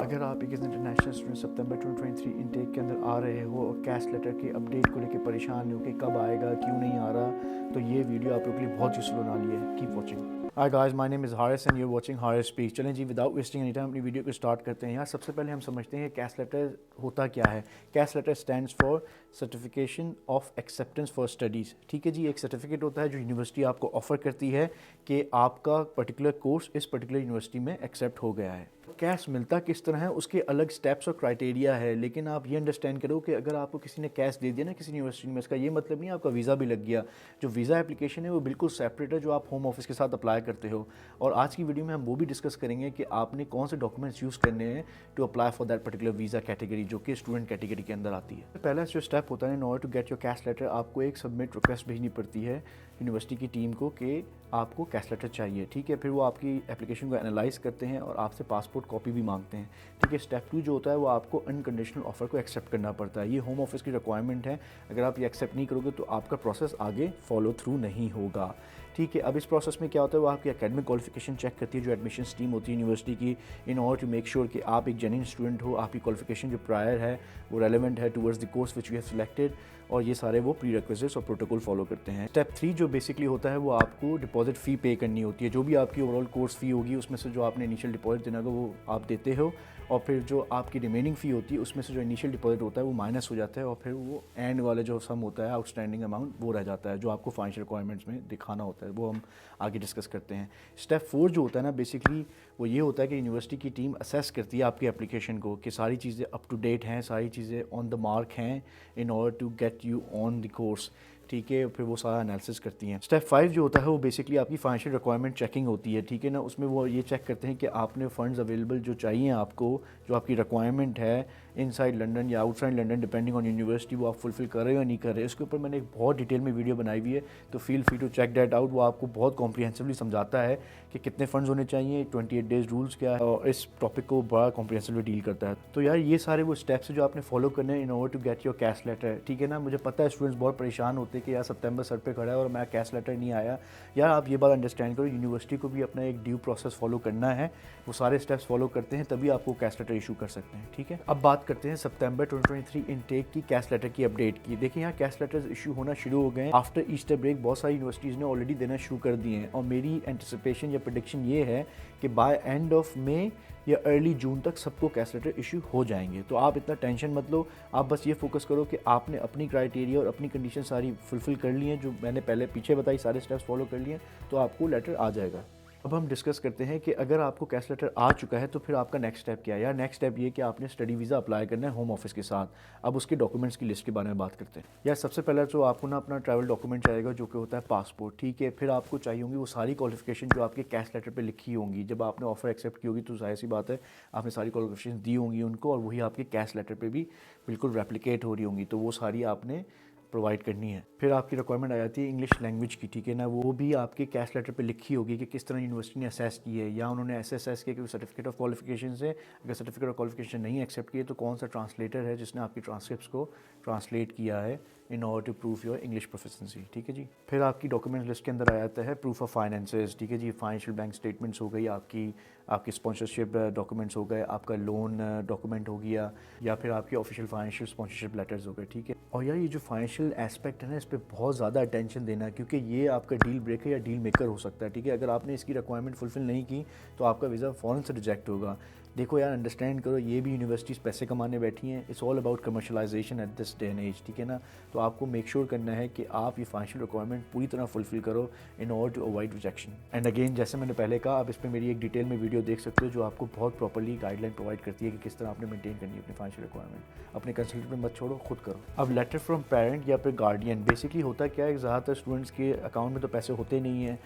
अगर आप एक इंटरनेशनल स्टूडेंट सितंबर 2023 इनटेक के अंदर आ रहे हो और कैस्ट लेटर के अपडेट को लेकर परेशान हो कि कब आएगा, क्यों नहीं आ रहा, तो ये वीडियो आप लोगों के लिए बहुत यूजफुल होने वाली है। Keep watching. Hi guys, my name is Haris and you are watching Haris speak. चलें जी, विदाउट वेस्टिंग एनी टाइम अपनी वीडियो को स्टार्ट करते हैं। यार सबसे पहले हम समझते हैं कैस्ट लेटर होता क्या है। कैस्ट letter stands for certification of acceptance for studies. ठीक है जी, एक सर्टिफिकेट होता है जो यूनिवर्सिटी आपको ऑफर करती है कि आपका पर्टिकुलर कोर्स इस पर्टिकुलर यूनिवर्सिटी में एक्सेप्ट हो गया है। कैश मिलता किस तरह है, उसके अलग स्टेप्स और क्राइटेरिया है, लेकिन आप ये अंडरस्टैंड करो कि अगर आपको किसी ने कैश दे दिया ना किसी यूनिवर्सिटी में, इसका ये मतलब नहीं आपका वीज़ा भी लग गया। जो वीज़ा एप्लीकेशन है वो बिल्कुल सेपरेट है, जो आप होम ऑफिस के साथ अप्लाई करते हो। और आज की वीडियो में हम वो भी डिस्कस करेंगे कि आपने कौन से डॉक्यूमेंट्स यूज़ करने हैं to apply for that particular visa category, जो कि स्टूडेंट कैटेगरी के अंदर आती है। पहला जो स्टेप होता है, in order to get your CAS letter, आपको एक सबमिट रिक्वेस्ट भेजनी पड़ती है यूनिवर्सिटी की टीम को कि आपको कैश लेटर चाहिए। ठीक है, फिर वो आपकी एप्लीकेशन को एनालाइज करते हैं और आपसे पासपोर्ट कॉपी भी मांगते हैं। ठीक है, स्टेप 2 जो होता है वो आपको अनकंडीशनल ऑफर को एक्सेप्ट करना पड़ता है। ये होम ऑफिस की रिक्वायरमेंट है। अगर आप ये एक्सेप्ट नहीं करोगे तो आपका प्रोसेस आगे फॉलो थ्रू नहीं होगा। ठीक है, अब इस प्रोसेस में क्या होता है, वो आपकी एकेडमिक क्वालिफिकेशन चेक करती है, जो एडमिशन टीम होती है यूनिवर्सिटी की, in order to make sure कि आप एक जेन्युइन स्टूडेंट हो, आपकी क्वालिफिकेशन जो प्रायर है वो रेलेवेंट है towards the course which you have selected, और ये सारे वो प्री रिक्विजिट्स और प्रोटोकॉल फॉलो करते हैं। स्टेप 3 जो बेसिकली होता है वो आपको डिपॉजिट फ़ी पे करनी होती है। जो भी आपकी ओवरऑल कोर्स फ़ी होगी उसमें से जो आपने इनिशियल डिपॉजिट देना होगा वो आप देते हो, और फिर जो आपकी रिमेनिंग फ़ी होती है उसमें से जो इनिशियल डिपॉजिट होता है वो माइनस हो जाता है, और फिर वो एंड वाले जो सम होता है आउटस्टैंडिंग अमाउंट वो रह जाता है, जो आपको फाइनेंशियल रिक्वायरमेंट्स में दिखाना होता है। वो हम आगे डिस्कस करते हैं। स्टेप 4 जो होता है ना, बेसिकली वो ये होता है कि यूनिवर्सिटी की टीम असेस करती है आपकी एप्लीकेशन को कि सारी चीज़ें अप टू डेट हैं, सारी चीज़ें ऑन द मार्क हैं in order to get you on the course. ठीक है, फिर वो सारा एनालिसिस करती हैं। स्टेप 5 जो होता है वो बेसिकली आपकी फाइनेंशियल रिक्वायरमेंट चेकिंग होती है। ठीक है ना, उसमें वो ये चेक करते हैं कि आपने फ़ंड्स अवेलेबल जो चाहिए आपको, जो आपकी रिक्वायरमेंट है इनसाइड लंदन या outside London depending on university, वो आप फुलफिल कर रहे हो या नहीं कर रहे। इसके ऊपर मैंने एक बहुत डिटेल में वीडियो बनाई हुई है, तो feel free to check that out. वो आपको बहुत कॉम्प्रिहेंसिवली समझाता है कि कितने फंड्स होने चाहिए, 28 डेज रूल्स क्या है, और इस टॉपिक को बड़ा कॉम्प्रिहेंसिवली डील करता है। तो यार ये सारे वो स्टेप्स जो आपने फॉलो करने हैं in order to get your CAS letter. ठीक है ना, मुझे पता है स्टूडेंट्स बहुत परेशान होते हैं कि यार सितंबर सर पे खड़ा है और मैं कैश लेटर नहीं आया। यार आप ये बात अंडरस्टैंड करो, यूनिवर्सिटी को भी अपना एक ड्यू प्रोसेस फॉलो करना है, वो सारे स्टेप्स फॉलो करते हैं तभी आपको कैश लेटर इशू कर सकते हैं। ठीक है, अब बात करते हैं सितंबर 2023 इनटेक की कैश लेटर की अपडेट की। देखिए यहाँ कैश लेटर्स इशू होना शुरू हो गए हैं आफ्टर ईस्टर ब्रेक। बहुत सारी यूनिवर्सिटीज़ ने ऑलरेडी देना शुरू कर दिए हैं, और मेरी एंटिसिपेशन या प्रेडिक्शन ये है कि बाय एंड ऑफ मई या अर्ली जून तक सबको कैश लेटर इशू हो जाएंगे। तो आप इतना टेंशन मत लो, आप बस ये फोकस करो कि आपने अपनी क्राइटेरिया और अपनी कंडीशन सारी फुलफिल कर ली हैं, जो मैंने पहले पीछे बताई, सारे स्टेप्स फॉलो कर लिए, तो आपको लेटर आ जाएगा। अब हम डिस्कस करते हैं कि अगर आपको कैश लेटर आ चुका है तो फिर आपका नेक्स्ट स्टेप क्या है। यार नेक्स्ट स्टेप ये कि आपने स्टडी वीज़ा अप्लाई करना है होम ऑफिस के साथ। अब उसके डॉक्यूमेंट्स की लिस्ट के बारे में बात करते हैं। यार सबसे पहले तो आपको ना अपना ट्रैवल डॉक्यूमेंट चाहिएगा, जो कि होता है पासपोर्ट। ठीक है, फिर आपको चाहिए होंगी वो सारी क्वालिफिकेशन जो आपके कैश लेटर पर लिखी होंगी। जब आपने ऑफर एक्सेप्ट की होगी तो जाहिर सी बात है आपने सारी क्वालिफिकेशन दी होंगी उनको, और वही आपके कैश लेटर पर भी बिल्कुल रेप्लिकेट हो रही होंगी, तो वो सारी आपने प्रोवाइड करनी है। फिर आपकी रिक्वायरमेंट आ जाती है इंग्लिश लैंग्वेज की। ठीक है ना, वो भी आपके कैश लेटर पे लिखी होगी कि किस तरह यूनिवर्सिटी ने असेस की है, या उन्होंने ऐसे असेस किया कि सर्टिफिकेट ऑफ क्वालिफिकेशन से, अगर सर्टिफिकेट ऑफ क्वालिफिकेशन नहीं एक्सेप्ट किए तो कौन सा ट्रांसलेटर है जिसने आपकी ट्रांसक्रिप्ट्स को ट्रांसलेट किया है in order to prove your English proficiency. ठीक है जी, फिर आपकी डॉक्यूमेंट लिस्ट के अंदर आ जाता है प्रूफ ऑफ फाइनेंसेस। ठीक है जी, फाइनेंशियल बैंक स्टेटमेंट्स हो गई आपकी स्पॉन्सरशिप डॉक्यूमेंट्स हो गए, आपका लोन डॉक्यूमेंट हो गया, या फिर आपके ऑफिशियल फाइनेंशियल स्पॉन्सरशिप लेटर्स हो गए। ठीक है, और यार ये जो फाइनेंशियल एस्पेक्ट है ना, इस पर बहुत ज़्यादा अटेंशन देना है, क्योंकि ये आपका डील ब्रेकर या डील मेकर हो सकता है। ठीक है, अगर आपने इसकी रिक्वायरमेंट फुलफिल नहीं की तो आपका वीज़ा फ़ौरन से रिजेक्ट होगा। देखो यार, अंडरस्टैंड करो, ये भी यूनिवर्सिटीज़ पैसे कमाने बैठी हैं। It's all about commercialization at this day and age. ठीक है ना, तो आपको मेक श्योर करना है कि आप ये फाइनेंशियल रिक्वायरमेंट पूरी तरह फुलफिल करो in order to avoid rejection. And again, जैसे मैंने पहले कहा, आप इस पर मेरी एक डिटेल में वीडियो देख सकते हो, जो आपको बहुत प्रॉपर्ली गाइडलाइन प्रोवाइड करती है कि किस तरह आपने मेंटेन करनी है अपनी फाइनेंशियल रिक्वायरमेंट। अपने कंसल्टेंट में मत छोड़ो, खुद करो। अब लेटर फ्रॉम पेरेंट या फिर गार्डियन, बेसिकली होता क्या है, ज़्यादातर स्टूडेंट्स के अकाउंट में तो पैसे होते नहीं हैं।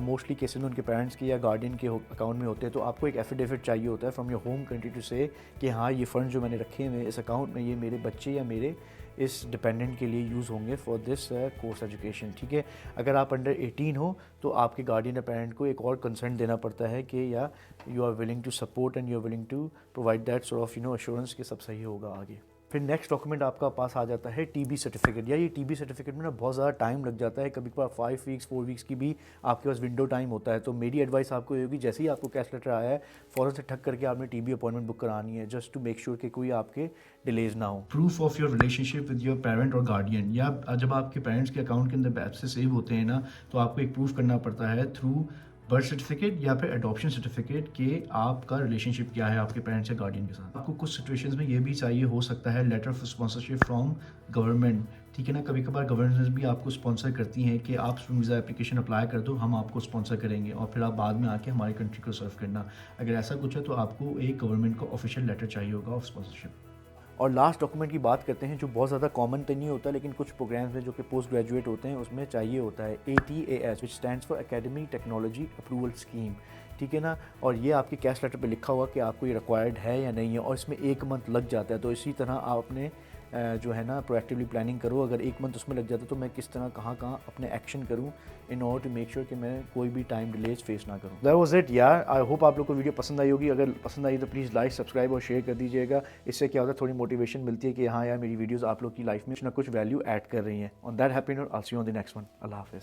मोस्टली केसेस में उनके पेरेंट्स के या गार्डियन के अकाउंट में होते हैं, तो आपको एक एफिडेविट चाहिए होता है from your home country to say कि हाँ, ये फ़ंड जो मैंने रखे हुए इस अकाउंट में, ये मेरे बच्चे या मेरे इस डिपेंडेंट के लिए यूज़ होंगे फॉर दिस कोर्स एजुकेशन। ठीक है, अगर आप अंडर 18 हो तो आपके गार्डियन या पेरेंट को एक और कंसर्न देना पड़ता है कि या you are willing to support and you are willing to provide that sort of assurance कि सब सही होगा आगे। फिर नेक्स्ट डॉक्यूमेंट आपका पास आ जाता है टीबी सर्टिफिकेट। या ये टीबी सर्टिफिकेट में ना बहुत ज़्यादा टाइम लग जाता है, कभी कभार 5 वीक्स 4 वीक्स की भी आपके पास विंडो टाइम होता है। तो मेरी एडवाइस आपको ये होगी, जैसे ही आपको कैश लेटर आया है फ़ौरन से ठक करके आपने टीबी अपॉइंटमेंट बुक करानी है, जस्ट टू मेक श्योर कि कोई आपके डिलेज ना हो। Proof of your relationship with your parent और गार्डियन, या जब आपके पेरेंट्स के अकाउंट के अंदर पैसे सेव होते हैं ना, तो आपको एक प्रूफ करना पड़ता है थ्रू बर्थ सर्टिफिकेट या फिर अडॉप्शन सर्टिफिकेट कि आपका रिलेशनशिप क्या है आपके पेरेंट्स या गार्डियन के साथ। आपको कुछ सिचुएशंस में ये भी चाहिए हो सकता है letter of sponsorship from government, ठीक है ना। कभी कभार गवर्नमेंट भी आपको स्पॉन्सर करती हैं कि आप स्टूडेंट वीज़ा एप्लीकेशन अप्लाई कर दो, हम आपको स्पॉन्सर करेंगे और फिर आप बाद में आके हमारी कंट्री को सर्व करना। अगर ऐसा कुछ है तो आपको एक गवर्नमेंट का ऑफिशियल लेटर चाहिए होगा ऑफ स्पॉन्सरशिप। और लास्ट डॉक्यूमेंट की बात करते हैं जो बहुत ज़्यादा कॉमन तो नहीं होता, लेकिन कुछ प्रोग्राम्स में जो कि पोस्ट ग्रेजुएट होते हैं उसमें चाहिए होता है ATAS, which stands for academy technology approval scheme, ठीक है ना। और ये आपके कैश लेटर पे लिखा हुआ कि आपको ये रिक्वायर्ड है या नहीं है, और इसमें 1 मंथ लग जाता है। तो इसी तरह आपने जो है ना प्रोएक्टिवली प्लानिंग करो। अगर 1 मंथ उसमें लग जाता है तो मैं किस तरह कहाँ अपने एक्शन करूँ in order to make sure कि मैं कोई भी टाइम डिलेज फेस ना करूँ। दैट वाज इट यार। आई होप आप लोग को वीडियो पसंद आई होगी। अगर पसंद आई तो प्लीज़ लाइक सब्सक्राइब और शेयर कर दीजिएगा। इससे क्या होता है, थोड़ी मोटिवेशन मिलती है कि हाँ यार मेरी वीडियोज़ आप लोग की लाइफ में कुछ ना कुछ वैल्यू ऐड कर रही हैं। On that happy note, I will see you on the next one. अल्लाह हाफिज़।